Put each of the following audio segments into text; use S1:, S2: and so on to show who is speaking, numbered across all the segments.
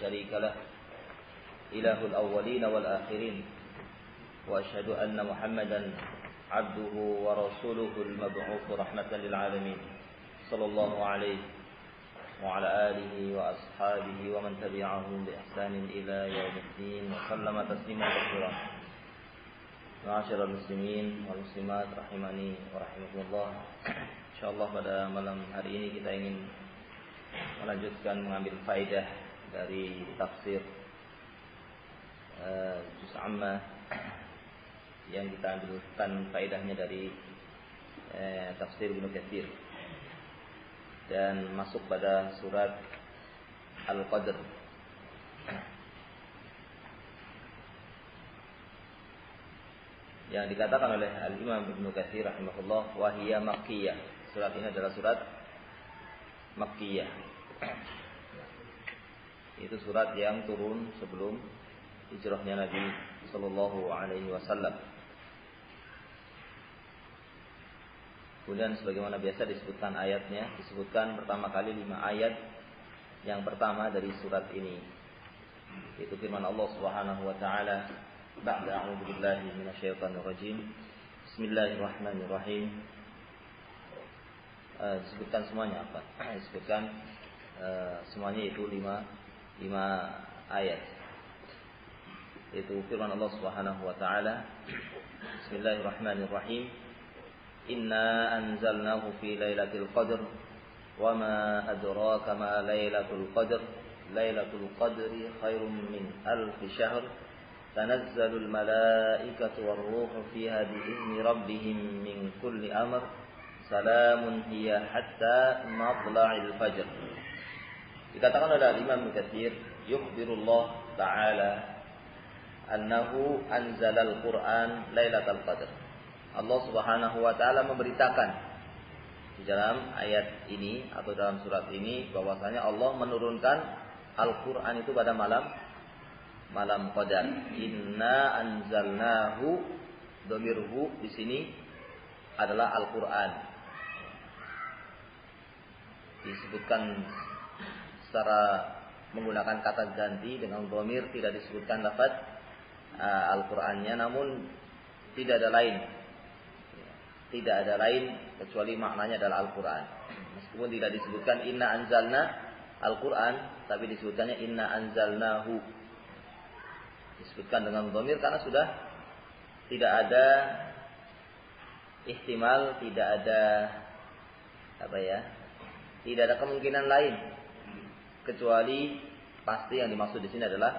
S1: شريك له إله الأولين والآخرين وأشهد أن محمدا عبده ورسوله المبعوث رحمة للعالمين صلى الله عليه وعلى آله وأصحابه ومن تبعهم بإحسان إلى يوم الدين وسلم تسليما كثيرا. Ma'asyiral muslimin wal muslimat rahimani wa rahimakumullah. Insyaallah pada malam hari ini kita ingin melanjutkan mengambil faedah dari tafsir juz amma yang kita ambilkan faedahnya dari tafsir Ibnu Katsir dan masuk pada surat Al-Qadr. Yang dikatakan oleh Al-Imam Ibnu Katsir rahimahullah wa hiya makkiyah. Surat ini adalah surat makkiyah. Itu surat yang turun sebelum hijrahnya Nabi sallallahu alaihi wasallam. Kemudian sebagaimana biasa disebutkan ayatnya, disebutkan pertama kali 5 ayat yang pertama dari surat ini. Itu firman Allah Subhanahu wa taala, ba'da a'udzu billahi minasyaitonir rajim. Bismillahirrahmanirrahim. Disebutkan semuanya apa? Disebutkan semuanya itu 5 ayat. Itu firman Allah Subhanahu wa taala, Bismillahirrahmanirrahim. Inna anzalnahu fi lailatul qadr wa ma adraka ma lailatul qadr. Lailatul qadri khairum min alf syahr. Tanazzalul malaikatu war-ruhu fiha bi'izni rabbihim min kulli amr. Salamun hiya hatta matla'il fajr. Dikatakan oleh Imam Ibnu Katsir, yukhbirullah ta'ala annahu anzalal Qur'an lailatul qadr. Allah Subhanahu wa taala memberitakan di dalam ayat ini atau dalam surat ini bahwasanya Allah menurunkan Al-Qur'an itu pada malam Qadar. Inna anzalnahu, dhamirhu di sini adalah Al-Qur'an. Disebutkan secara menggunakan kata ganti dengan dhamir, tidak disebutkan lafaz Al-Qur'annya, namun tidak ada lain kecuali maknanya adalah Al-Qur'an. Meskipun tidak disebutkan inna anzalna Al-Qur'an, tapi disebutkannya inna anzalnahu. Disebutkan dengan dhamir karena sudah tidak ada ihtimal, tidak ada tidak ada kemungkinan lain kecuali pasti yang dimaksud di sini adalah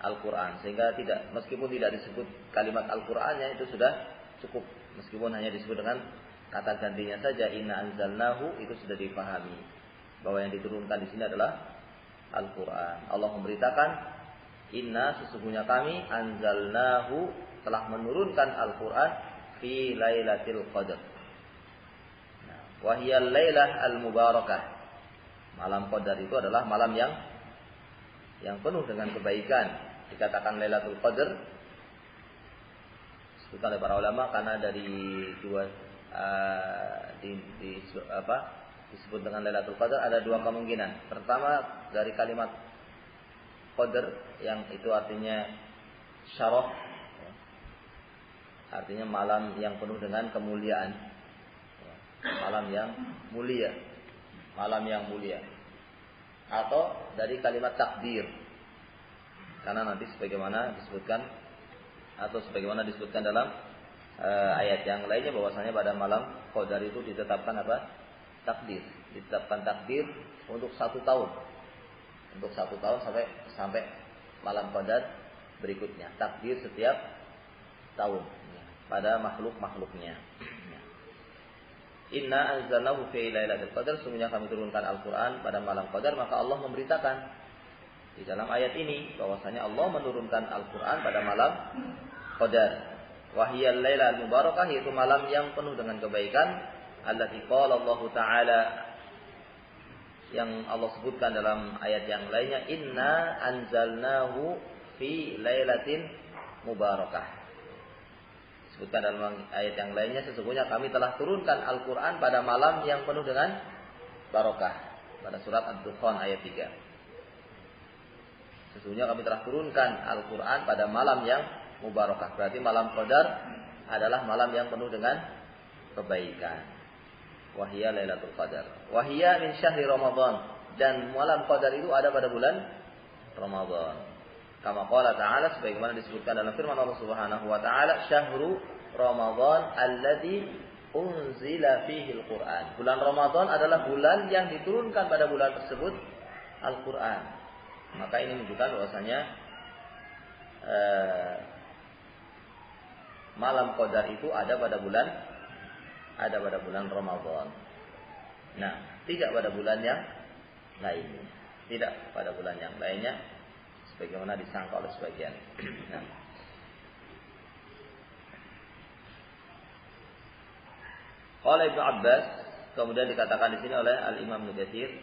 S1: Al-Qur'an. Sehingga meskipun tidak disebut kalimat Al-Qur'annya itu sudah cukup. Meskipun hanya disebut dengan kata gantinya saja inna anzalnahu, itu sudah dipahami bahwa yang diturunkan di sini adalah Al-Qur'an. Allah memberitakan, inna sesungguhnya kami anzalnahu telah menurunkan Al-Qur'an fi lailatul qadr. Wa hiya lailah al-mubarakah. Malam Qadar itu adalah malam yang penuh dengan kebaikan. Dikatakan Lailatul Qadar disebutkan oleh para ulama karena dari dua disebut dengan Lailatul Qadar ada dua kemungkinan. Pertama, dari kalimat Qadar yang itu artinya syaraf, artinya malam yang penuh dengan kemuliaan, malam yang mulia, atau dari kalimat takdir, karena nanti sebagaimana disebutkan dalam ayat yang lainnya bahwasanya pada malam Qadar itu ditetapkan ditetapkan takdir untuk 1 tahun, sampai malam Qadar berikutnya, takdir setiap tahun pada makhluknya. Inna anzalnahu fi lailatul qadar, sungguhnya kami turunkan Al-Qur'an pada malam Qadar. Maka Allah memberitakan di dalam ayat ini bahwasanya Allah menurunkan Al-Qur'an pada malam Qadar. Wa hiya al-lailal mubarakah, yaitu malam yang penuh dengan kebaikan. Allati qala Allah Ta'ala, yang Allah sebutkan dalam ayat yang lainnya, inna anzalnahu fi lailatin mubarakah. Disebutkan dalam ayat yang lainnya, sesungguhnya kami telah turunkan Al-Quran pada malam yang penuh dengan barokah. Pada surat Ad-Dukhan ayat 3. Sesungguhnya kami telah turunkan Al-Quran pada malam yang mubarakah. Berarti malam Qadar adalah malam yang penuh dengan kebaikan. Wahia Lailatul Qadar. Wahia min syahri Ramadan. Dan malam Qadar itu ada pada bulan Ramadan. Kama qala ta'ala, sebagaimana disebutkan dalam firman Allah Subhanahu wa taala, syahru Ramadan alladzi unzila fihi al-Qur'an. Bulan Ramadan adalah bulan yang diturunkan pada bulan tersebut Al-Qur'an. Maka ini menunjukkan bahwasanya malam Qadar itu ada pada bulan Ramadan. Nah, tidak pada bulan yang lainnya. Tidak pada bulan yang lainnya sebagaimana disangka oleh sebagian. Nah. Oleh Ibnu Abbas, kemudian dikatakan di sini oleh Al-Imam Ibnu Katsir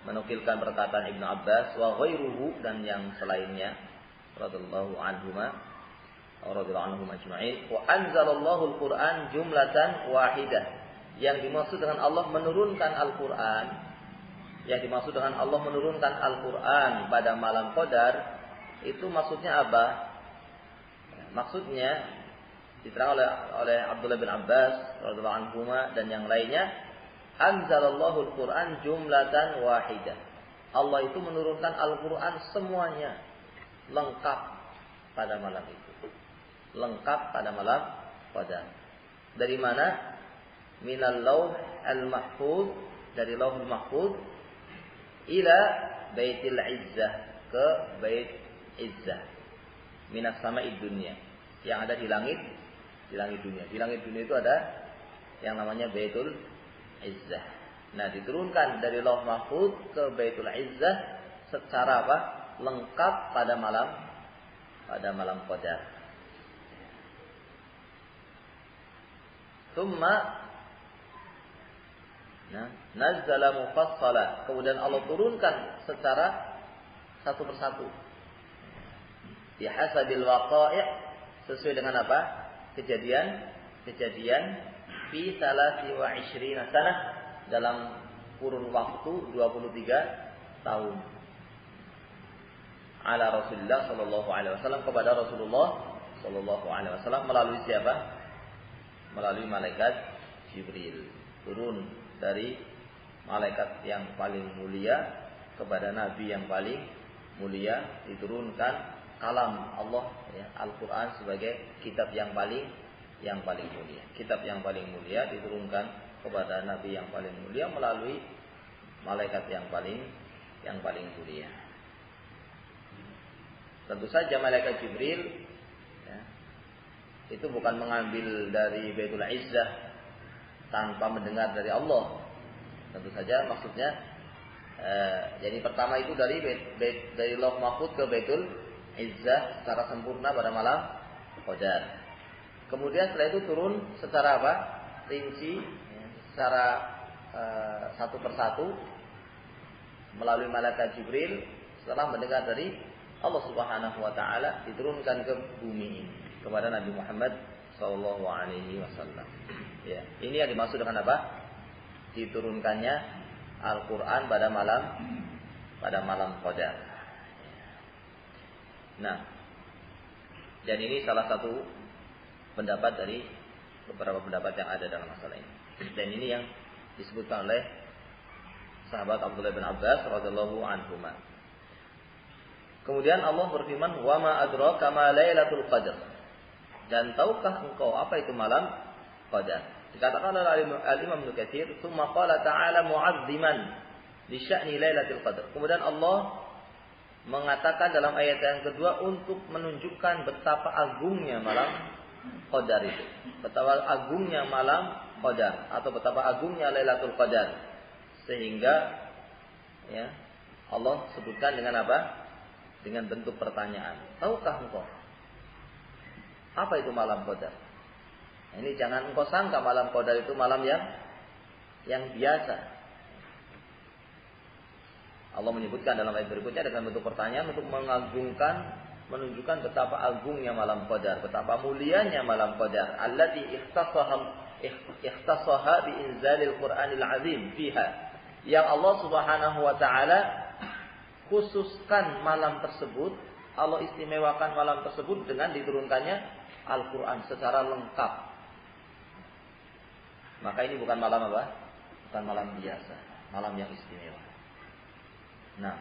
S1: menukilkan perkataan Ibnu Abbas wa ghairuhu, dan yang selainnya radhiyallahu anhuma ajma'in, wa anzalallahu al-Qur'an jumlatan wahidah. Yang dimaksud dengan Allah menurunkan Al-Qur'an, pada malam Qadar, itu maksudnya apa? Maksudnya diterang oleh Abdullah bin Abbas radhiyallahu anhuma dan yang lainnya, anzalallahu al-Qur'an jumlatan wahidah. Allah itu menurunkan Al-Qur'an semuanya lengkap pada malam itu. Lengkap pada malam Qadar. Dari mana? Minal lauh al-mahfuz, dari lauhul mahfuz, ila baitil izzah, ke bait izzah, minas sama'id dunya, yang ada di langit dunia. Di langit dunia itu ada yang namanya baitul izzah. Nah, diturunkan dari lauh mahfuz ke baitul izzah secara apa? Lengkap pada malam Qadar. Thumma nazzala mufassala, kemudian Allah turunkan secara satu persatu. Bihasabil waqai', sesuai dengan apa? Kejadian fi 23 sanah, dalam kurun waktu 23 tahun. Ala Rasulullah sallallahu alaihi wasallam, kepada Rasulullah sallallahu alaihi wasallam, melalui siapa? Melalui malaikat Jibril. Turun dari malaikat yang paling mulia kepada nabi yang paling mulia, diturunkan kalam Allah, ya, Al-Qur'an sebagai kitab yang paling mulia. Kitab yang paling mulia diturunkan kepada nabi yang paling mulia melalui malaikat yang paling mulia. Tentu saja malaikat Jibril, ya, itu bukan mengambil dari Baitul Izzah tanpa mendengar dari Allah. Tentu saja maksudnya jadi pertama itu dari Lauh Mahfuz ke Baitul Izzah secara sempurna pada malam Qadar. Kemudian setelah itu turun secara apa? Rinci, secara satu persatu melalui malaikat Jibril, setelah mendengar dari Allah Subhanahu wa taala, diturunkan ke bumi ini kepada Nabi Muhammad sallallahu alaihi wasallam. Ya, ini yang dimaksud dengan apa? Diturunkannya Al-Qur'an pada malam Qadar. Nah, dan ini salah satu pendapat dari beberapa pendapat yang ada dalam masalah ini. Dan ini yang disebutkan oleh sahabat Abdullah bin Abbas radhiyallahu anhuma. Kemudian Allah berfirman, "Wa ma adraka ma lailatul qadar." Dan tahukah engkau apa itu malam Qadar? Dikatakan oleh Al-Imam Ibnu Katsir, "Tsumma qala ta'ala mu'azziman li sya'ni lailatul qadar." Kemudian Allah mengatakan dalam ayat yang kedua untuk menunjukkan betapa agungnya malam Qadar itu. Betapa agungnya malam Qadar atau betapa agungnya Lailatul Qadar. Sehingga ya, Allah sebutkan dengan apa? Dengan bentuk pertanyaan. Tahukah engkau apa itu malam Qadar? Nah, ini jangan engkau sangka malam Qadar itu malam yang biasa. Allah menyebutkan dalam ayat berikutnya dengan bentuk pertanyaan untuk mengagungkan, menunjukkan betapa agungnya malam Qadar, betapa mulianya malam Qadar. Allati ikhtassaha bi inzalil Qur'anil azim fiha. Yang Allah Subhanahu wa taala khususkan malam tersebut, Allah istimewakan malam tersebut dengan diturunkannya Al-Quran secara lengkap. Maka ini bukan malam apa? Bukan malam biasa, malam yang istimewa. Nah,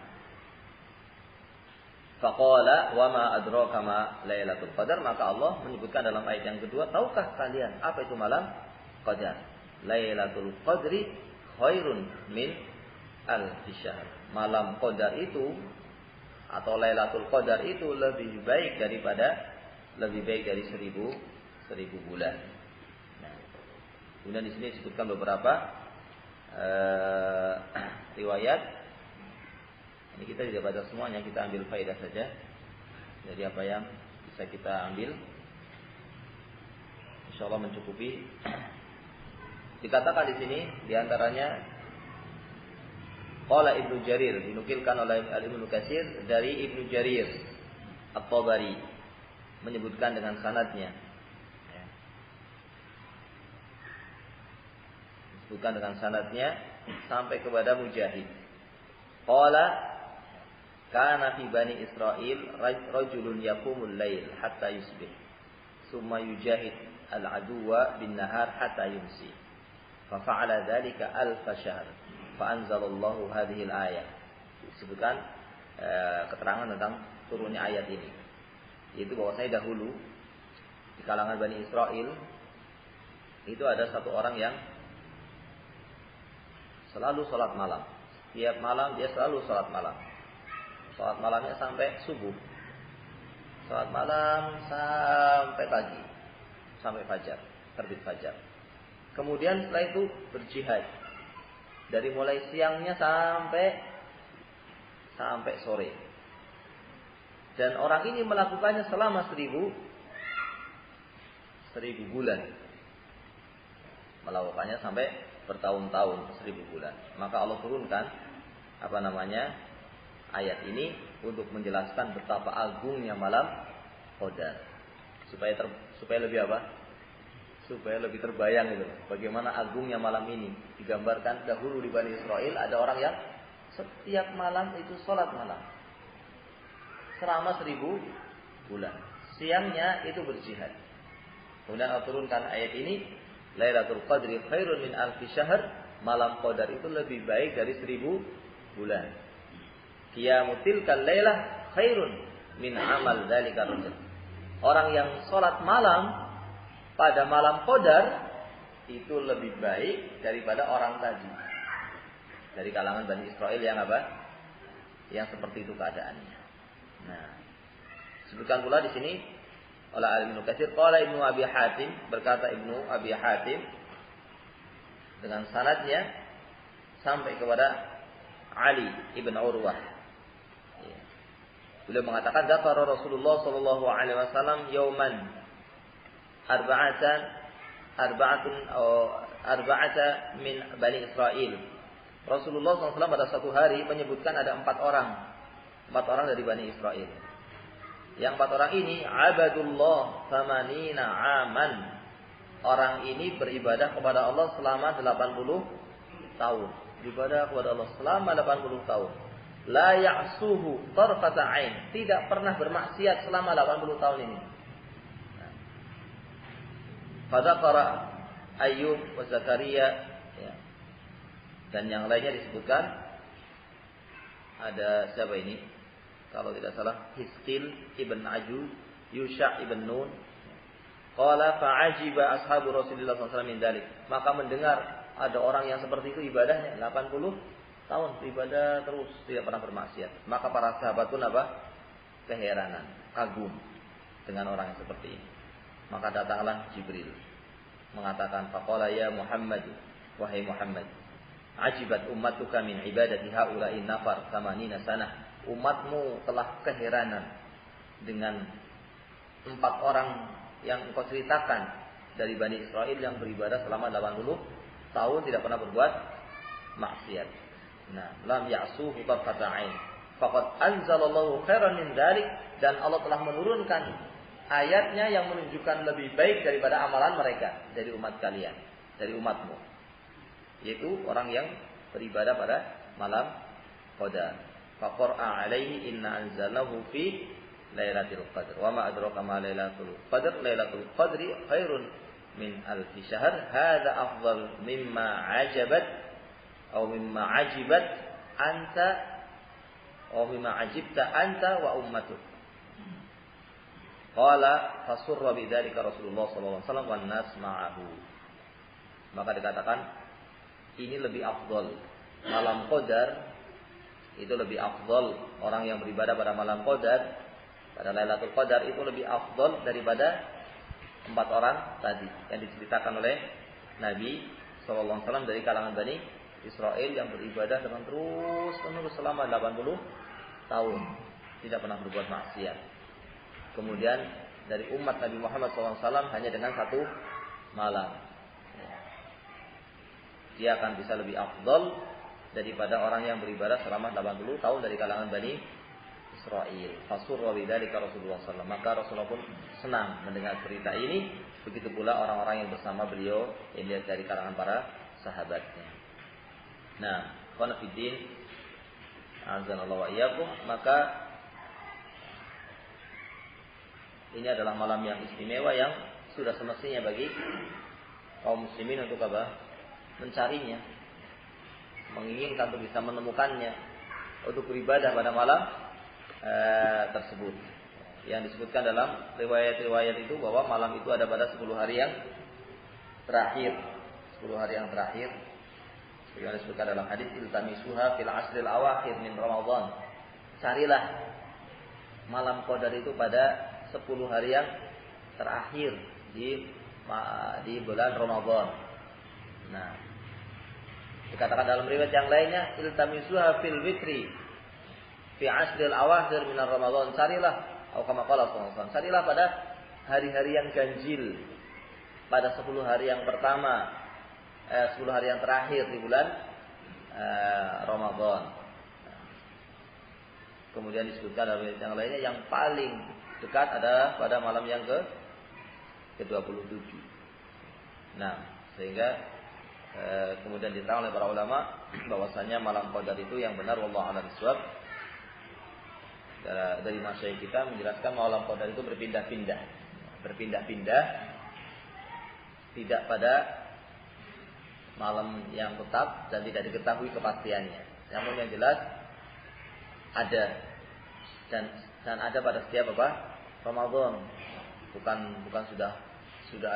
S1: faqala wa ma adraka ma lailatul qadar, maka Allah menyebutkan dalam ayat yang kedua, tahukah kalian apa itu malam qadar? Lailatul qadri khairun min alfi syahr. Malam qadar itu atau lailatul qadar itu lebih baik dari 1000 bulan. Nah, kemudian di sini disebutkan beberapa riwayat. Ini kita tidak baca semuanya, kita ambil faedah saja dari apa yang bisa kita ambil. Insyaallah mencukupi. Dikatakan di sini diantaranya qala Ibnu Jarir, dinukilkan oleh Ibnu Katsir dari Ibnu Jarir At-Tabari, menyebutkan dengan sanadnya. Disebutkan dengan sanadnya sampai kepada Mujahid. Qala kana fi bani Israil rajulun yaqumul lail hatta yusbih summa yujahid al-aduwa bin nahar hatta yumsi fa fa'ala dhalika alf syahr fa anzalallahu hadhihi al-ayah. Disebutkan keterangan tentang turunnya ayat ini, yaitu bahwasanya dahulu di kalangan Bani Israel itu ada satu orang yang selalu sholat malam. Tiap malam dia selalu sholat malam. Sholat malamnya sampai subuh. Sholat malam sampai pagi. Sampai fajar. Terbit fajar. Kemudian setelah itu berjihad. Dari mulai siangnya sampai sore. Dan orang ini melakukannya selama 1000 bulan. Melakukannya sampai bertahun-tahun, 1000 bulan. Maka Allah turunkan ayat ini untuk menjelaskan betapa agungnya malam Qadar. Supaya lebih apa? Supaya lebih terbayang gitu. Bagaimana agungnya malam ini. Digambarkan dahulu di Bani Israel ada orang yang setiap malam itu sholat malam. Selama 1000 bulan. Siangnya itu berjihad. Kemudian Allah turunkan ayat ini, Lailatul Qadri khairun min alfi syahr. Malam Qadar itu lebih baik dari 1000 bulan. Qiyamutil kalailah khairun min amal dzalika rajul. Orang yang sholat malam pada malam Qadar itu lebih baik daripada orang tadi. Dari kalangan Bani Israel yang apa? Yang seperti itu keadaannya. Nah, sebutkan pula di sini oleh Ibnu Katsir, qala Ibnu Abi Hatim, berkata Ibnu Abi Hatim dengan sanadnya sampai kepada Ali ibn Urwah. Beliau mengatakan, dzakara Rasulullah sallallahu alaihi wasallam yauman arba'ata min Bani Israil. Rasulullah SAW pada satu hari menyebutkan ada 4 orang dari Bani Israel. Yang 4 orang ini abadullah thamanina aman. Orang ini beribadah kepada Allah selama 80 tahun. Beribadah kepada Allah selama 80 tahun. La ya'suhu tarfata ain, tidak pernah bermaksiat selama 80 tahun ini. Fadzakara Ayyub wa Zakaria, ya. Dan yang lainnya disebutkan ada siapa ini? Kalau tidak salah Hiskil ibn Ajuz, Yusha ibn Nun. Qala fa'ajiba ashabu Rasulullah SAW min dzalik. Maka mendengar ada orang yang seperti itu ibadahnya 80 tahun beribadah terus, tidak pernah bermaksiat. Maka para sahabat pun keheranan, kagum dengan orang yang seperti ini. Maka datanglah Jibril mengatakan, faqala ya Muhammad, wahai Muhammad, ajibat ummatuka min ibadati haula'i nafar 80 sanah. Umatmu telah keheranan dengan 4 orang yang engkau ceritakan dari Bani Israel yang beribadah selama 80 tahun tidak pernah berbuat maksiat. Nah, lam ya'suhu tarfata ain. Faqad anzalallahu khairan min dzalik, dan Allah telah menurunkan ayatnya yang menunjukkan lebih baik daripada amalan mereka dari umat kalian, dari umatmu. Yaitu orang yang beribadah pada malam Qadar. faqra'a 'alaihi inna anzalnahu fi lailatul qadr. Wa ma adraka ma lailatul qadr. Lailatul qadri khairun min alfi syahr. Hadza afdal mimma ajabat atau mimma ajibat anta atau mimma ajibta anta wa ummatuk. Qala fasurra bidzalika Rasulullah sallallahu alaihi wasallam wan nas ma'ahu. Maka dikatakan ini lebih afdal. Malam Qadar itu lebih afdal. Orang yang beribadah pada malam Qadar, pada Lailatul Qadar itu lebih afdal daripada 4 orang tadi yang diceritakan oleh Nabi sallallahu alaihi wasallam dari kalangan Bani Israel yang beribadah dengan terus-menerus selama 80 tahun, tidak pernah berbuat maksiat. Kemudian dari umat Nabi Muhammad SAW hanya dengan 1 malam. Dia akan bisa lebih afdal daripada orang yang beribadah selama 80 tahun dari kalangan Bani Israel. Fasurra bidzalika Rasulullah SAW. Maka Rasulullah pun senang mendengar berita ini. Begitu pula orang-orang yang bersama beliau yang dari kalangan para sahabatnya. Nah, qana fiddin azanallahu wa iyyakum, maka ini adalah malam yang istimewa yang sudah semestinya bagi kaum muslimin untuk apa? Mencarinya, menginginkan untuk bisa menemukannya, untuk beribadah pada malam tersebut. Yang disebutkan dalam riwayat-riwayat itu bahwa malam itu ada pada 10 hari yang terakhir. 10 hari yang terakhir. Yang disebutkan dalam hadis iltamisuha fil asril awakhir min Ramadan. Carilah malam Qadar itu pada 10 hari yang terakhir di bulan Ramadan. Nah, dikatakan dalam riwayat yang lainnya iltamisuha fil witri fi asril awakhir min Ramadan. Carilah atau kama qala sallallahu alaihi wasallam, carilah pada hari-hari yang ganjil, pada 10 hari yang pertama, 10 hari yang terakhir di bulan Ramadan. Kemudian disebutkan dalam riwayat yang lainnya yang paling dekat adalah pada malam yang ke-27. Nah, sehingga kemudian diterang oleh para ulama bahwasanya malam Qadar itu yang benar wallahu a'lam bishawab. Dari masyayikh kita menjelaskan malam Qadar itu berpindah-pindah, tidak pada malam yang tetap dan tidak diketahui kepastiannya. Namun yang jelas ada dan ada pada setiap Ramadan. Bukan sudah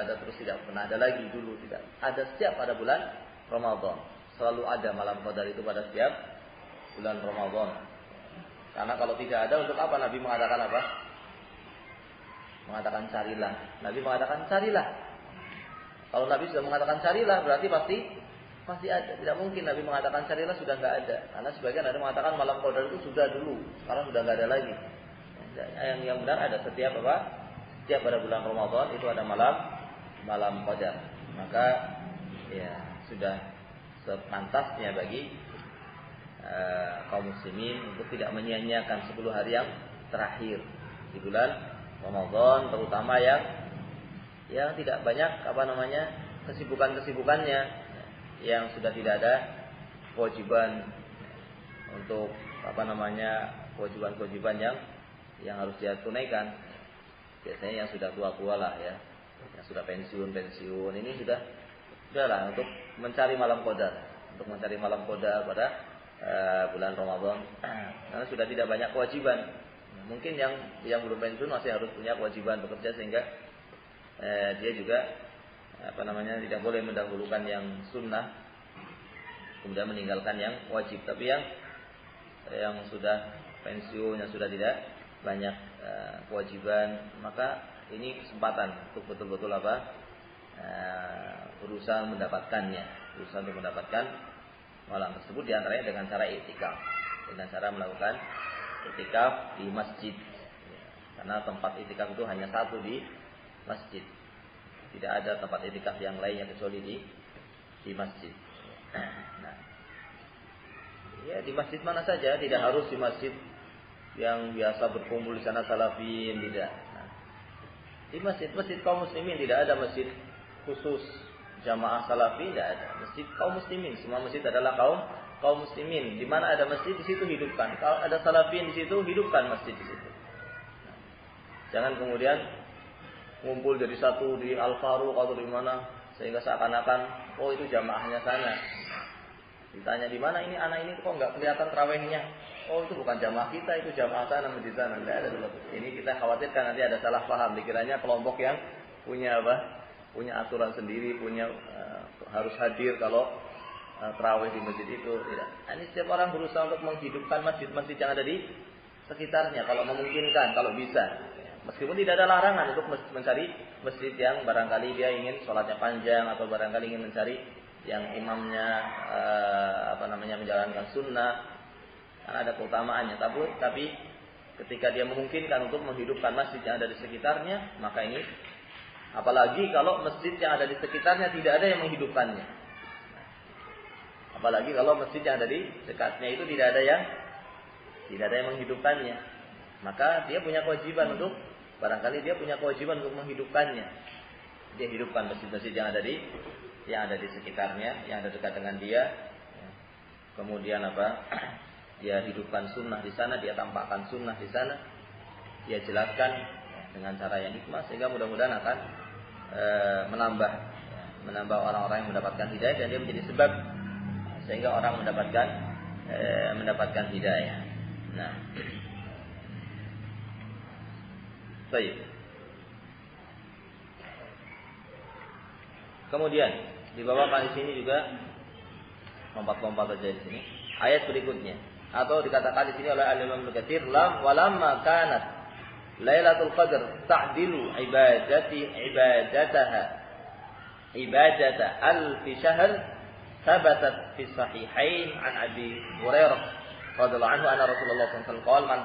S1: ada terus tidak pernah ada lagi dulu, tidak. Ada setiap pada bulan Ramadan. Selalu ada malam Qadar itu pada setiap bulan Ramadan. Karena kalau tidak ada, untuk apa Nabi mengatakan apa? Mengatakan carilah. Nabi mengatakan carilah. Kalau Nabi sudah mengatakan carilah, berarti pasti ada. Tidak mungkin Nabi mengatakan carilah sudah nggak ada. Karena sebagian ada mengatakan malam Qadar itu sudah dulu, sekarang sudah nggak ada lagi. Yang benar ada setiap pada bulan Ramadan itu ada malam Qadar. Maka ya sudah sepantasnya bagi kaum muslimin untuk tidak menyia-nyiakan 10 hari yang terakhir di bulan Ramadan, terutama yang tidak banyak kesibukannya, yang sudah tidak ada kewajiban untuk kewajiban yang harus dia tunaikan. Biasanya yang sudah tua-tua lah ya, yang sudah pensiun ini sudahlah untuk mencari malam Qadar, pada bulan Ramadan, karena sudah tidak banyak kewajiban. Mungkin yang belum pensiun masih harus punya kewajiban bekerja, sehingga dia juga tidak boleh mendahulukan yang sunnah kemudian meninggalkan yang wajib. Tapi yang sudah pensiun, yang sudah tidak banyak kewajiban, maka ini kesempatan untuk betul-betul berusaha mendapatkannya, untuk mendapatkan malam tersebut, diantaranya dengan cara i'tikaf, dengan cara melakukan i'tikaf di masjid. Karena tempat i'tikaf itu hanya satu di masjid, tidak ada tempat i'tikaf yang lainnya kecuali di masjid. Nah, ya di masjid mana saja, tidak harus di masjid yang biasa berkumpul di sana salafin, tidak. Nah, di masjid kaum muslimin, tidak ada masjid khusus jamaah salafi, tidak ada. Masjid kaum muslimin, semua masjid adalah kaum kaum muslimin. Di mana ada masjid di situ hidupkan. Kalau ada salafiyin di situ hidupkan masjid di situ. Jangan kemudian ngumpul jadi satu di Al-Faruq atau di mana sehingga seakan-akan oh itu jamaahnya sana. Ditanya di mana ini anak ini kok nggak kelihatan tarawihnya? Oh itu bukan jamaah kita, itu jamaah sana di sana. Tidak ada dulu. Ini kita khawatirkan nanti ada salah paham. Dikiranya kelompok yang punya apa? Punya aturan sendiri, punya harus hadir kalau tarawih di masjid itu. Tidak. Ini setiap orang berusaha untuk menghidupkan masjid-masjid yang ada di sekitarnya kalau memungkinkan, kalau bisa. Meskipun tidak ada larangan untuk mencari masjid yang barangkali dia ingin sholatnya panjang atau barangkali ingin mencari yang imamnya menjalankan sunnah, karena ada keutamaannya. Tapi ketika dia memungkinkan untuk menghidupkan masjid yang ada di sekitarnya, maka ini apalagi kalau masjid yang ada di sekitarnya tidak ada yang menghidupkannya. Apalagi kalau masjid yang ada di dekatnya itu tidak ada yang menghidupkannya, maka dia punya kewajiban untuk barangkali dia punya kewajiban untuk menghidupkannya. Dia hidupkan masjid-masjid yang ada di sekitarnya, yang ada dekat dengan dia. Kemudian dia hidupkan sunnah di sana, dia tampakkan sunnah di sana, dia jelaskan dengan cara yang hikmah sehingga mudah-mudahan akan menambah orang-orang yang mendapatkan hidayah dan dia menjadi sebab sehingga orang mendapatkan hidayah. Nah, baik. Kemudian dibawakan di sini juga lompat-lompat saja di sini ayat berikutnya, atau dikatakan di sini oleh Al-Imam Ibnu Katsir walamma kanat Lailatul Qadar ta'dilu ibadata alfi syahr thabatat fi sahihain an Abi Hurairah radhiyallahu anhu anna Rasulullah sallallahu alaihi wasallam qala man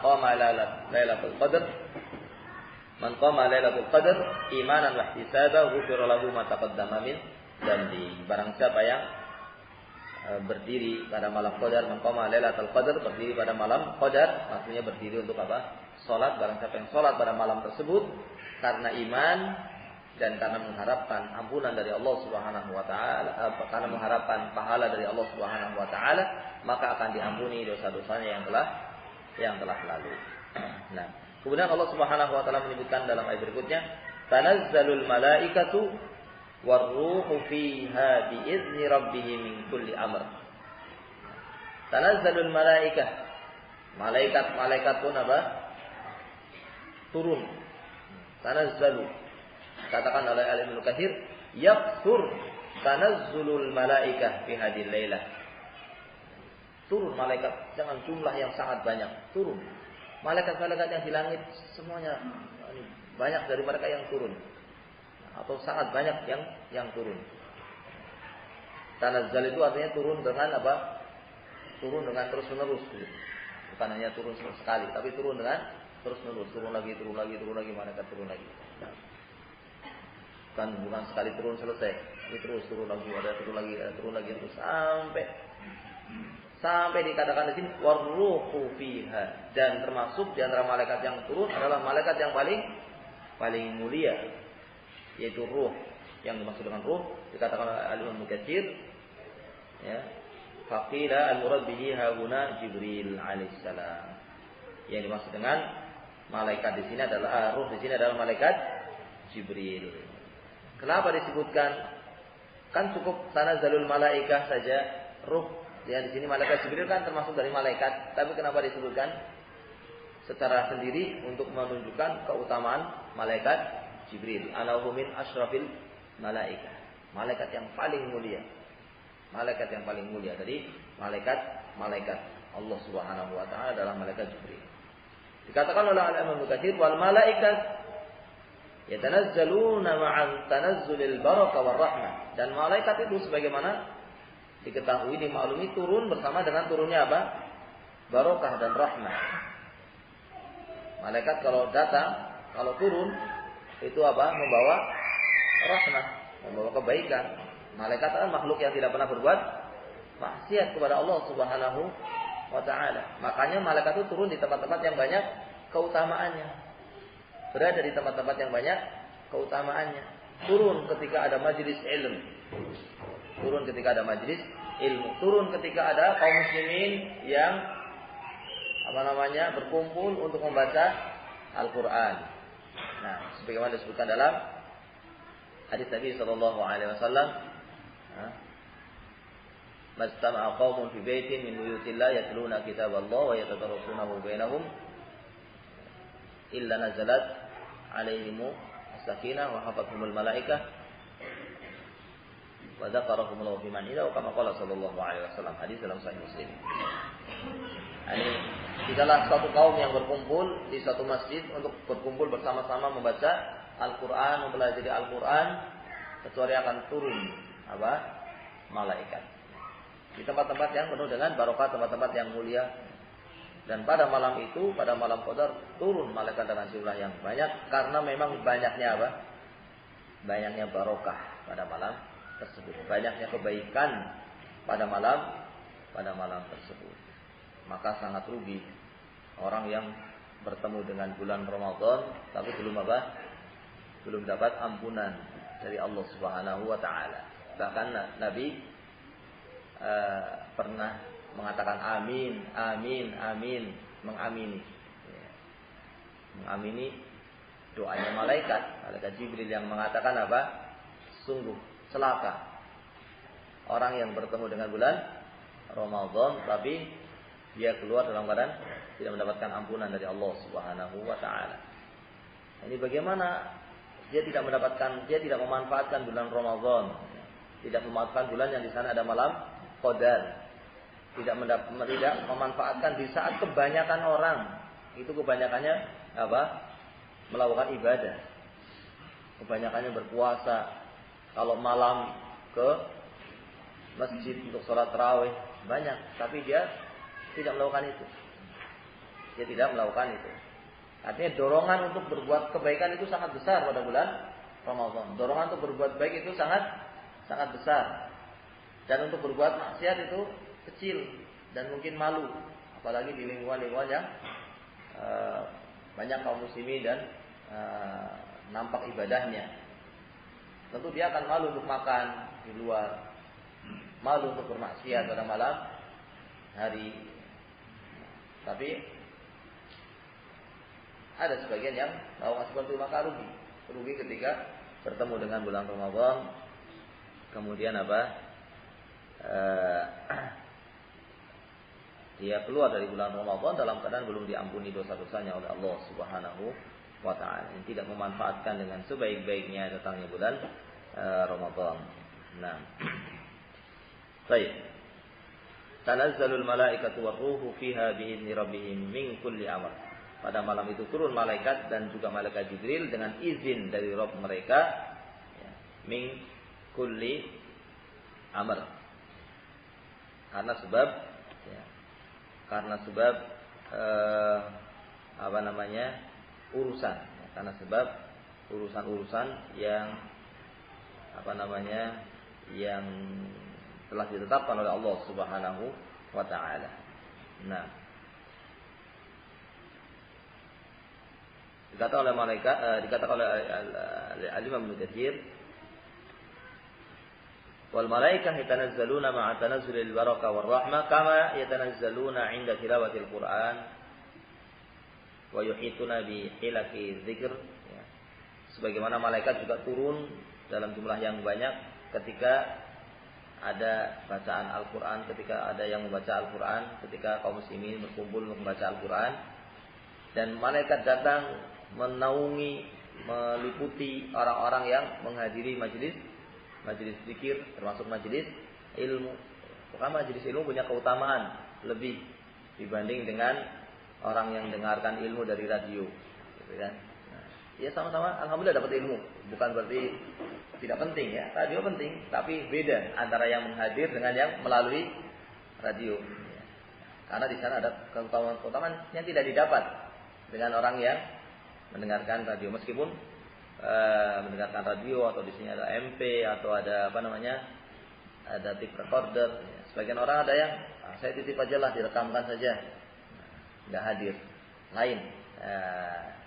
S1: qama Lailatul Qadar imanan wa ihtisaban ghufira lahu ma taqaddama min dzambi. Barang siapa yang berdiri pada malam Qadar, man qama Lailatul Qadar, berdiri pada malam Qadar, maksudnya berdiri untuk apa? Salat. Barang siapa yang salat pada malam tersebut karena iman dan karena mengharapkan ampunan dari Allah Subhanahu wa taala, karena mengharapkan pahala dari Allah Subhanahu wa taala, maka akan diampuni dosa-dosanya yang telah lalu. Nah, kemudian Allah Subhanahu wa taala menyebutkan dalam ayat berikutnya, tanazzalul malaikatu warruhu fiha biizni rabbihim min kulli amr. Tanazzalul malaikah. Malaikat pun apa? Turun. Tanazzalu. Katakan oleh Al-Imam Ibnu Katsir, yaqtur tanazzulul malaikah fi hadhil lailah. Turun malaikat dengan jumlah yang sangat banyak, turun. Malaikat-malaikat yang di langit semuanya banyak dari mereka yang turun atau sangat banyak yang turun. Tanazzal itu artinya turun dengan apa? Turun dengan terus-menerus. Bukan hanya turun sekali, tapi turun dengan terus-menerus, turun lagi, malaikat turun lagi. Bukan sekali turun selesai, tapi terus turun lagi, ada turun lagi terus sampai dikatakan di sini warruhu fiha, dan termasuk di antara malaikat yang turun adalah malaikat yang paling mulia, yaitu ruh. Yang dimaksud dengan ruh dikatakan oleh Al-Imam Ibnu Katsir, ya, faqila al-murad bihi hauna Jibril alaihissalam. Yang dimaksud dengan malaikat di sini adalah ruh di sini adalah malaikat Jibril. Kenapa disebutkan? Kan cukup tanazzalul malaikah saja, ruh. Ya, di sini malaikat Jibril kan termasuk dari malaikat, tapi kenapa disebutkan secara sendiri untuk menunjukkan keutamaan malaikat Jibril? Anahu min asyrafil malaikah. Malaikat yang paling mulia. Malaikat yang paling mulia dari malaikat Allah Subhanahu wa taala adalah malaikat Jibril. Dikatakan oleh Al-Imam Ibnu Katsir wal malaikat yatanazzaluna ma'an tanazzulil barakah war rahmah. Dan malaikat itu sebagaimana diketahui, dimaklumi, turun bersama dengan turunnya apa? Barakah dan rahmah. Malaikat kalau datang, kalau turun itu apa? Membawa rahmah, membawa kebaikan. Malaikat adalah makhluk yang tidak pernah berbuat maksiat kepada Allah Subhanahu wa taala. Makanya malaikat itu turun di tempat-tempat yang banyak keutamaannya. Berada di tempat-tempat yang banyak keutamaannya. Turun ketika ada majelis ilmu. Turun ketika ada majelis ilmu. Turun ketika ada kaum muslimin yang berkumpul untuk membaca Al-Quran. Nah, sebagaimana disebutkan dalam hadis Nabi sallallahu alaihi wasallam, "Mastama'a qaumun fi baitin min buyutillah yatluna kitaballah wa yatadarasunahu bainahum illa nazalat alaihimu as-sakinah wa hafathumul malaikah wa dzakarahumullahu fi man indahu kama qala sallallahu alaihi wasallam." Hadis dalam Sahih Muslim. Ini tidaklah suatu kaum yang berkumpul di suatu masjid untuk berkumpul bersama-sama membaca Al-Quran, mempelajari Al-Quran, kecuali akan turun malaikat di tempat-tempat yang penuh dengan barokah, tempat-tempat yang mulia. Dan pada malam itu, pada malam Qadar, turun malaikat dengan jumlah yang banyak karena memang banyaknya banyaknya barokah pada malam tersebut, banyaknya kebaikan pada malam tersebut. Maka sangat rugi orang yang bertemu dengan bulan Ramadan tapi belum dapat ampunan dari Allah Subhanahu wa taala. Bahkan Nabi pernah mengatakan amin, amin, amin, mengamini. Mengamini doanya malaikat Jibril yang mengatakan sungguh celaka orang yang bertemu dengan bulan Ramadan tapi dia keluar dalam keadaan tidak mendapatkan ampunan dari Allah Subhanahu wa taala. Ini bagaimana dia tidak memanfaatkan bulan Ramadan, tidak memanfaatkan bulan yang di sana ada malam Qadar. Tidak memanfaatkan di saat kebanyakan orang itu kebanyakannya melakukan ibadah. Kebanyakannya berpuasa. Kalau malam ke masjid untuk sholat tarawih banyak, tapi dia tidak melakukan itu. Dia tidak melakukan itu. Artinya dorongan untuk berbuat kebaikan itu sangat besar pada bulan Ramadan. Dorongan untuk berbuat baik itu sangat besar. Dan untuk berbuat maksiat itu kecil dan mungkin malu, apalagi di lingkungan-lingkungan yang banyak kaum muslimin dan nampak ibadahnya. Tentu dia akan malu untuk makan di luar, malu untuk bermaksiat pada malam hari. Tapi ada sebagian yang melakukan seperti itu, maka rugi ketika bertemu dengan bulan Ramadan, kemudian dia keluar dari bulan Ramadan dalam keadaan belum diampuni dosa-dosanya oleh Allah Subhanahu wa taala. Yang tidak memanfaatkan dengan sebaik-baiknya datangnya bulan Ramadan. Nah. Baik. Tanazzalul malaikatu warruhu fiha bi'izni rabbihim min kulli amr. Pada malam itu turun malaikat dan juga malaikat Jibril dengan izin dari Rabb mereka, min kulli amr. Karena sebab urusan. Karena sebab urusan-urusan yang yang telah ditetapkan oleh Allah Subhanahu wa taala. Nah, dikatakan oleh Al-Imam Ibnu Katsir, wal malaikah yatanazzaluna ma'a tanazzulil barakah war rahmah kama yatanazzaluna 'inda tilawatil Qur'an wa yuhituna bi hilaki dzikr. Sebagaimana malaikat juga turun dalam jumlah yang banyak ketika ada bacaan Al-Quran, ketika ada yang membaca Al-Quran, ketika kaum muslimin berkumpul untuk membaca Al-Quran. Dan malaikat datang menaungi, meliputi orang-orang yang menghadiri majelis zikir, termasuk majelis ilmu. Karena majelis ilmu punya keutamaan lebih dibanding dengan orang yang dengarkan ilmu dari radio, gitu kan? Ya sama-sama alhamdulillah dapat ilmu. Bukan berarti tidak penting ya. Radio penting, tapi beda antara yang menghadir dengan yang melalui radio. Karena di sana ada keutamaan yang tidak didapat dengan orang yang mendengarkan radio. Meskipun mendengarkan radio atau di sini ada MP atau ada ada tape recorder. Sebagian orang ada yang saya titip aja lah, direkamkan saja, nggak hadir. Lain.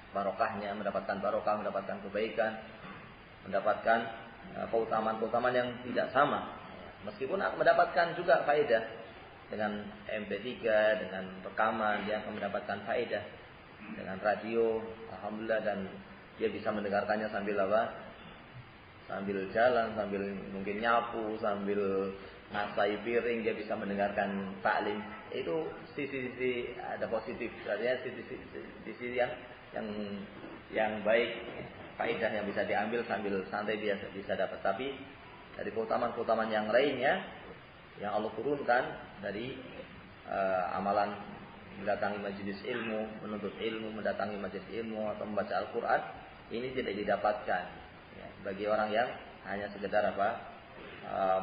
S1: Barokahnya, mendapatkan barokah, mendapatkan kebaikan, mendapatkan keutamaan-keutamaan yang tidak sama. Meskipun mendapatkan juga faedah dengan MP3, dengan rekaman dia akan mendapatkan faedah. Dengan radio, alhamdulillah, dan dia bisa mendengarkannya sambil apa? Sambil jalan, sambil mungkin nyapu, sambil ngasai piring, dia bisa mendengarkan taklim. Itu sisi-sisi ada positif, artinya sisi yang baik, faedah yang bisa diambil sambil santai dia bisa dapat. Tapi dari keutamaan-keutamaan yang lainnya yang Allah turunkan dari amalan mendatangi majelis ilmu, menuntut ilmu, mendatangi majelis ilmu atau membaca Al-Quran, ini tidak didapatkan ya, bagi orang yang hanya sekedar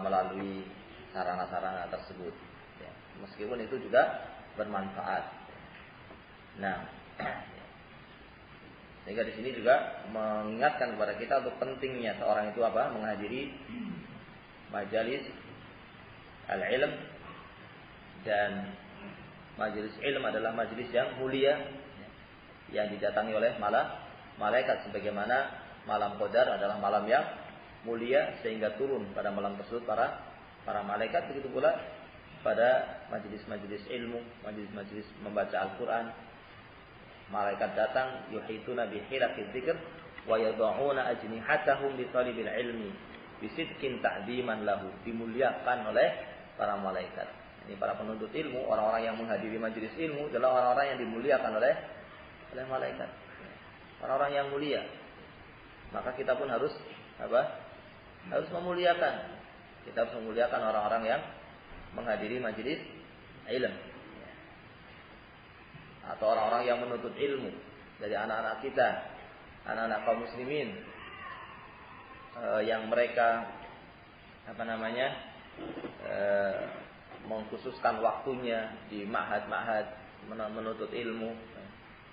S1: melalui sarana-sarana tersebut ya. Meskipun itu juga bermanfaat. Nah, sehingga di sini juga mengingatkan kepada kita untuk pentingnya seorang itu menghadiri majelis al-ilm, dan majelis ilm adalah majelis yang mulia yang didatangi oleh malaikat, sebagaimana malam Qadar adalah malam yang mulia sehingga turun pada malam tersebut para malaikat. Begitu pula pada majelis-majelis ilmu, majelis-majelis membaca Al-Quran, malaikat datang yuhituna bihilaqid dzikr wa yad'una ajnihatahum li talibil ilmi bisidqin ta'diman lahu, dimuliakan oleh para malaikat. Ini para penuntut ilmu, orang-orang yang menghadiri majelis ilmu adalah orang-orang yang dimuliakan oleh malaikat. Orang-orang yang mulia. Maka kita pun harus harus memuliakan. Kita harus memuliakan orang-orang yang menghadiri majelis ilmu. Atau orang-orang yang menuntut ilmu dari anak-anak kita, anak-anak kaum muslimin yang mereka mengkhususkan waktunya di ma'had-ma'had menuntut ilmu.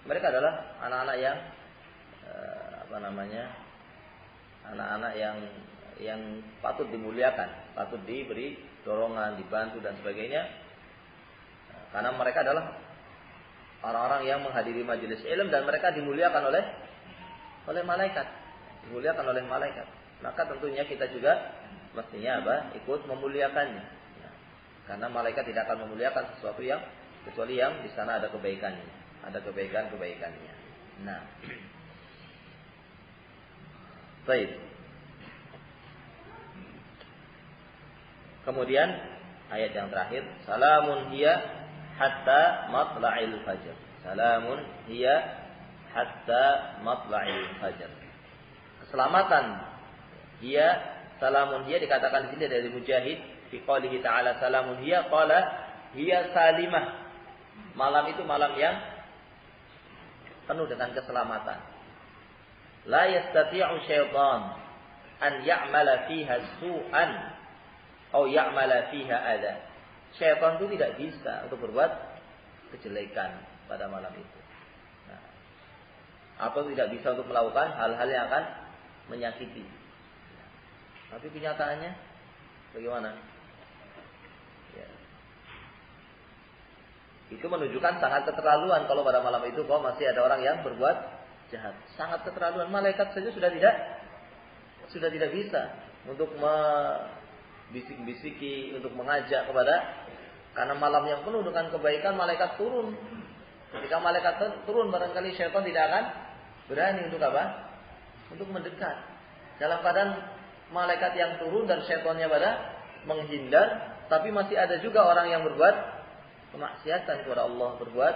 S1: Mereka adalah anak-anak yang anak-anak yang patut dimuliakan, patut diberi dorongan, dibantu dan sebagainya. Karena mereka adalah orang-orang yang menghadiri majelis ilmu dan mereka dimuliakan oleh malaikat. Dimuliakan oleh malaikat. Maka tentunya kita juga mestinya ikut memuliakannya. Karena malaikat tidak akan memuliakan sesuatu yang kecuali yang di sana ada kebaikannya, ada kebaikan-kebaikannya. Nah, baik. Kemudian ayat yang terakhir, salamun hiya hatta matla'il fajr. Salamun hiya hatta matla'il fajr. Keselamatan hiya, salamun hiya dikatakan di sini dari Mujahid fi qoulihi ta'ala salamun hiya, qala hiya salimah. Malam itu malam yang penuh dengan keselamatan. La yastati'u syaitan an ya'mala fiha su'an atau ya'mala fiha adha. Syaitan itu tidak bisa untuk berbuat kejelekan pada malam itu. Nah, atau tidak bisa untuk melakukan hal-hal yang akan menyakiti. Tapi kenyataannya bagaimana? Ya. Itu menunjukkan sangat keterlaluan kalau pada malam itu kok masih ada orang yang berbuat jahat. Sangat keterlaluan. Malaikat saja sudah tidak bisa untuk bisik-bisiki, untuk mengajak karena malam yang penuh dengan kebaikan, malaikat turun. Ketika malaikat turun, barangkali syaitan tidak akan berani untuk untuk mendekat. Dalam keadaan malaikat yang turun dan syaitannya menghindar, tapi masih ada juga orang yang berbuat kemaksiatan kepada Allah, berbuat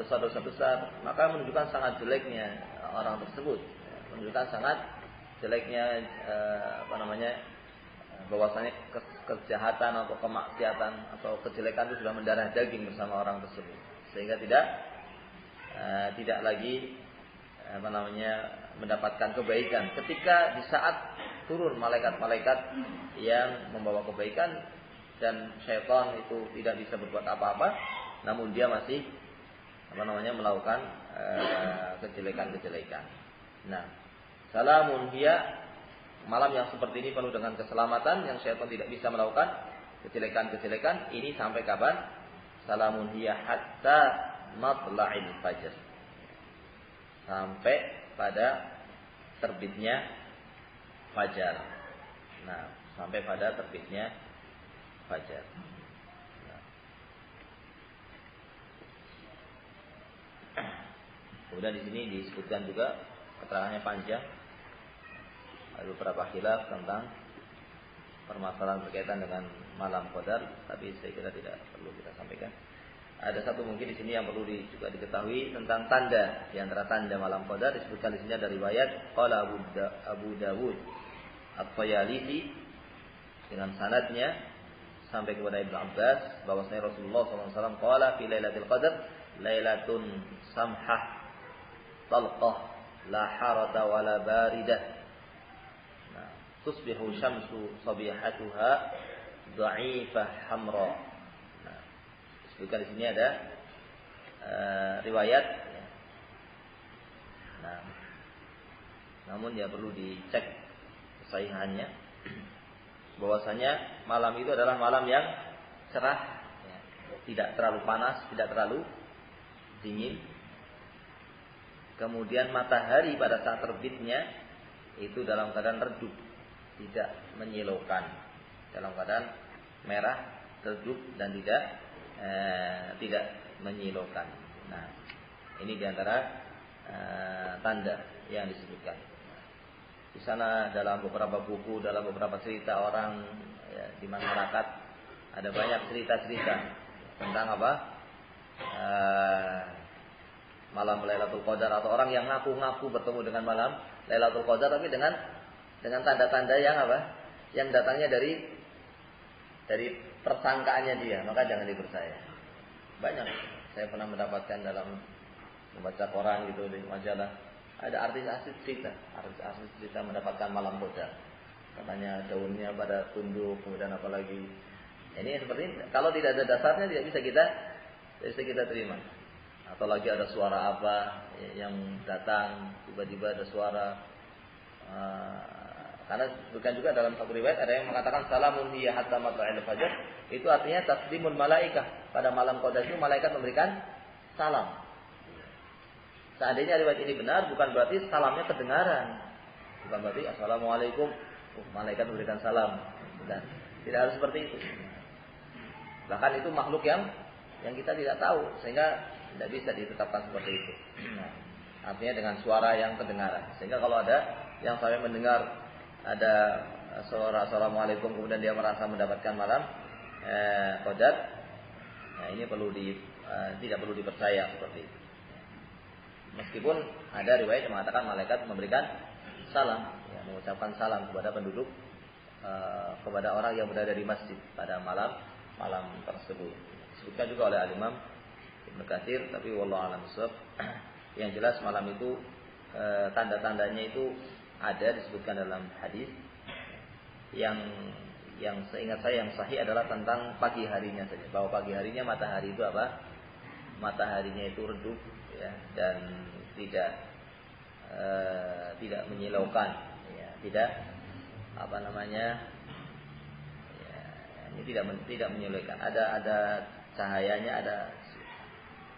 S1: dosa-dosa besar, maka menunjukkan sangat jeleknya orang tersebut, menunjukkan sangat jeleknya bahwasanya kejahatan atau kemaksiatan atau kejelekan itu sudah mendarah daging bersama orang tersebut, sehingga tidak lagi mendapatkan kebaikan ketika di saat turun malaikat-malaikat yang membawa kebaikan, dan syaitan itu tidak bisa berbuat apa-apa, namun dia masih melakukan kejelekan-kejelekan. Nah, salamun hiya, malam yang seperti ini penuh dengan keselamatan, yang syaitan tidak bisa melakukan kejelekan-kejelekan. Ini sampai kapan? Salamun hiya hatta matla'il fajr, sampai pada terbitnya fajar. Nah, sampai pada terbitnya fajar. Kemudian di sini disebutkan juga keterangannya panjang. Ada beberapa khilaf tentang permasalahan berkaitan dengan malam qadar, tapi saya kira tidak perlu kita sampaikan. Ada satu mungkin di sini yang perlu juga diketahui tentang tanda. Di antara tanda malam qadar disebutkan di sini ada riwayat qala Abu Dawud At-Tayalisi dengan sanadnya sampai kepada Ibnu Abbas bahwasanya Rasulullah SAW qala fi lailatul qadar lailatun samhah talqah la harata wala baridah. Nah, tusbihu syamsu sabihatuha dha'ifah hamra. Nah, disebutkan di sini ada riwayat. Nah, namun ya perlu dicek kesahihannya. Bahwasanya malam itu adalah malam yang cerah, ya, tidak terlalu panas, tidak terlalu dingin. Kemudian matahari pada saat terbitnya itu dalam keadaan redup, tidak menyilaukan, dalam keadaan merah, redup dan tidak menyilaukan. Nah, ini diantara tanda yang disebutkan. Di sana dalam beberapa buku, dalam beberapa cerita orang ya, di masyarakat ada banyak cerita-cerita tentang apa? Malam Lailatul Qadar, atau orang yang ngaku-ngaku bertemu dengan malam Lailatul Qadar tapi dengan tanda-tanda yang apa? Yang datangnya dari persangkaannya dia, maka jangan dipercaya. Banyak saya pernah mendapatkan dalam membaca koran gitu di majalah, ada artis-artis cerita mendapatkan malam qadar. Katanya daunnya pada tunduk, kemudian apalagi. Ini seperti ini. Kalau tidak ada dasarnya tidak bisa kita terima. Atau lagi ada suara apa yang datang, tiba-tiba ada suara. Karena bukan juga dalam satu riwayat ada yang mengatakan salamun hiya hatta matla'il fajar. Itu artinya taslimul malaikah. Pada malam qadar itu malaikat memberikan salam. Seandainya riwayat ini benar, bukan berarti salamnya kedengaran. Bukan berarti assalamualaikum, malaikat memberikan salam. Tidak harus seperti itu. Bahkan itu makhluk yang kita tidak tahu, sehingga tidak bisa ditetapkan seperti itu. Nah, artinya dengan suara yang kedengaran. Sehingga kalau ada yang sampai mendengar ada suara assalamualaikum kemudian dia merasa mendapatkan malam qadar, nah ini tidak perlu dipercaya seperti itu. Meskipun ada riwayat yang mengatakan malaikat memberikan salam, ya, mengucapkan salam kepada penduduk, kepada orang yang berada di masjid pada malam tersebut. Disebutkan juga oleh Al-Imam Ibnu Katsir, tapi wallahu a'lam bishawab. Yang jelas malam itu tanda-tandanya itu ada disebutkan dalam hadis yang seingat saya yang sahih adalah tentang pagi harinya saja. Bahwa pagi harinya matahari itu apa? Mataharinya itu redup, ya, dan tidak menyilaukan, ya, tidak apa namanya? Ya, ini tidak menyilaukan. Ada cahayanya,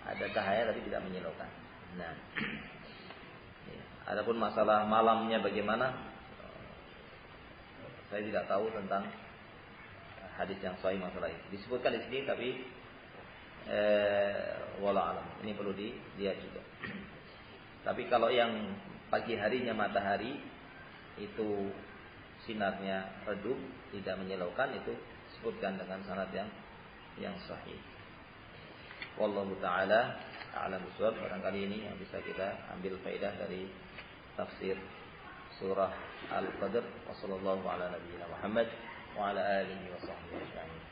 S1: ada cahaya tapi tidak menyilaukan. Nah, ya. Adapun masalah malamnya bagaimana, saya tidak tahu tentang hadis yang sahih masalah itu. Disebutkan di sini tapi wallahu alam. Ini perlu dilihat juga. Tapi kalau yang pagi harinya matahari itu sinarnya redup, tidak menyilaukan, itu disebutkan dengan sanad yang sahih. Wallahu taala a'lam bishawab. Barangkali ini yang bisa kita ambil faedah dari tafsir surah Al-Qadr. Wassallallahu ala nabiyyina Muhammad wa ala alihi wa sahbihi ajma'in.